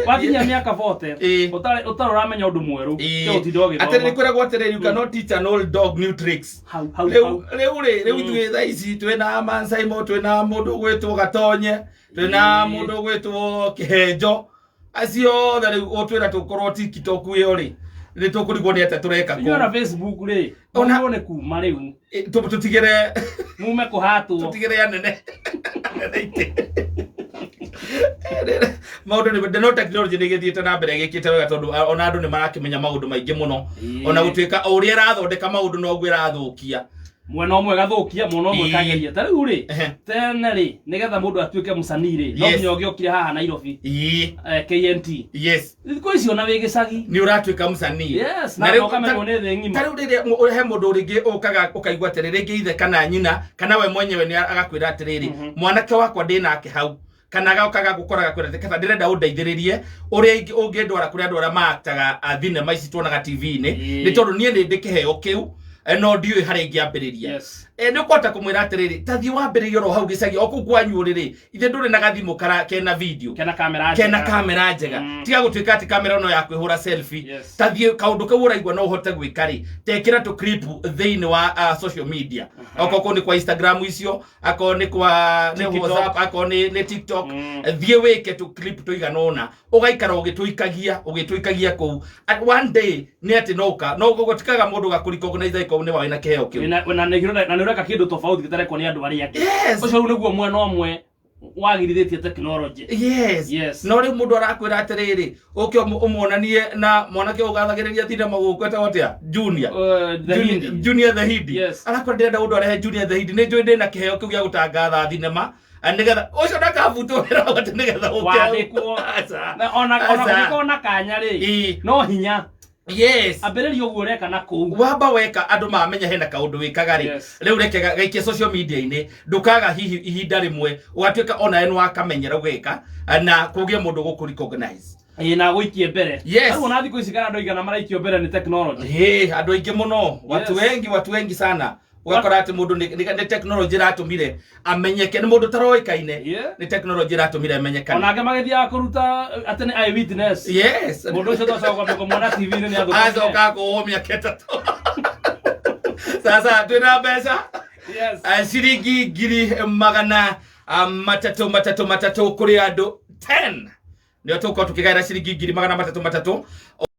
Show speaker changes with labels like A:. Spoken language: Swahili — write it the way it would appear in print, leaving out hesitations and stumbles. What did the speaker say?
A: Wakinya miaka 40 utaramenya undu mweru ke utindo githoma
B: atene kuragwo atere you cannot teach an old dog new tricks. Reu ithuĩ thaa ici twĩna Mansaimo, twĩna mũndũ gwĩtwo Gatonye, twĩna mũndũ gwĩtwo Kĩhenjo, acio othe rĩu ũtwĩra tũkorwo TikTok ĩyo rĩ nĩ tũkũrigwo nĩ atĩa tũreka kũ
A: na Facebook rĩ ona kuma rĩu
B: tũtigere
A: mume kũhatwo
B: tũtigere anene maundu ni no technology ni githiete na mbere gikite wega tondu ona andu ni marakimenya maundu maingi muno ona gutuika uria rathondeka maundu no gwira athukia
A: mwena omwe gathukia muno omwe kageria ta riu ri tene ri nigetha mundu atuike musanii ri no nyo giokire haha Nairobi KNT
B: yes
A: thiko icio na wigicagi
B: ni uratuika musanii
A: yes na riu kamera ne the ngima
B: ta riu riria he mundu ringi ukaga ukaigwa atiriri ngiithe kana nyina kana we mwenyewe ni agakwira atiriri mwanake wakwa ndinake hau kana gaukaga gukoraga kwira tekatha ndirenda undeithiririe uria ungindwara kuri andu aria maaktaga thinema ici tuonaga TV-ini ni tondu nie ni ndikiheo kiu no ndiui hari ingiambiriria ni ukwata kumwira atiriri tathi wambiriria ro hau gicagi oku kwanyu riri ithe nduri na gathimo kara kena video
A: kena kamera njega
B: tiga gutuika ati kamera no ya kwihura selfie tathi kaundu kau uraigwa no uhote gwikari tekira tu clip thini wa social media okoko ni kwa Instagram icio ako ni kwa ni WhatsApp ako ni TikTok thie wike tu clip tuiganona ugaikara ugituikagia ku at one day ni ati no gutikaga mundu gakuricognize ko ni waina keheo kiu
A: na nureka kindu tofauti gitarekwo ni andu aria angi ucio niguo mwena omwe wagirithetie technology
B: yes no ri mundu arakwira atiriri ukio umuonanie na mwanake ugathagiriria thinema gukweta watia Junior the Hindi arakwira ndirenda undu arehe Junior the Hindi ni njui ndina kiheo kiu gia gutangatha thinema nigetha ucio ndakabutwo wira wate nigetha
A: wandikwo na ona kanya ri no hinya ambiriria uguo reka na ku
B: wamba weka andu mamenya hena kaundu wikaga ri riu reke gaikie social media-ini ndukaga hihi ihinda rimwe ugatuika ona eno akamenyera gwika na kugie mundu gukurecognize
A: na guikie mbere riu ona thiko ici kana andu igana maraikio mbere ni technology
B: andu aingi muno watu wengi sana ugakora ati mundu ni technology ratumire amenyeke ni mundu taroikaine ni technology ratumire amenyekane
A: onake magithia kuruta atene eye witness mundu ucio tocoka kumwona TV-ini ni
B: azoka kuumia ketatu sasa twina mbeca ciringi ngiri magana matatu kuri andu 10 ndio tuko tukigaira ciringi ngiri magana matatu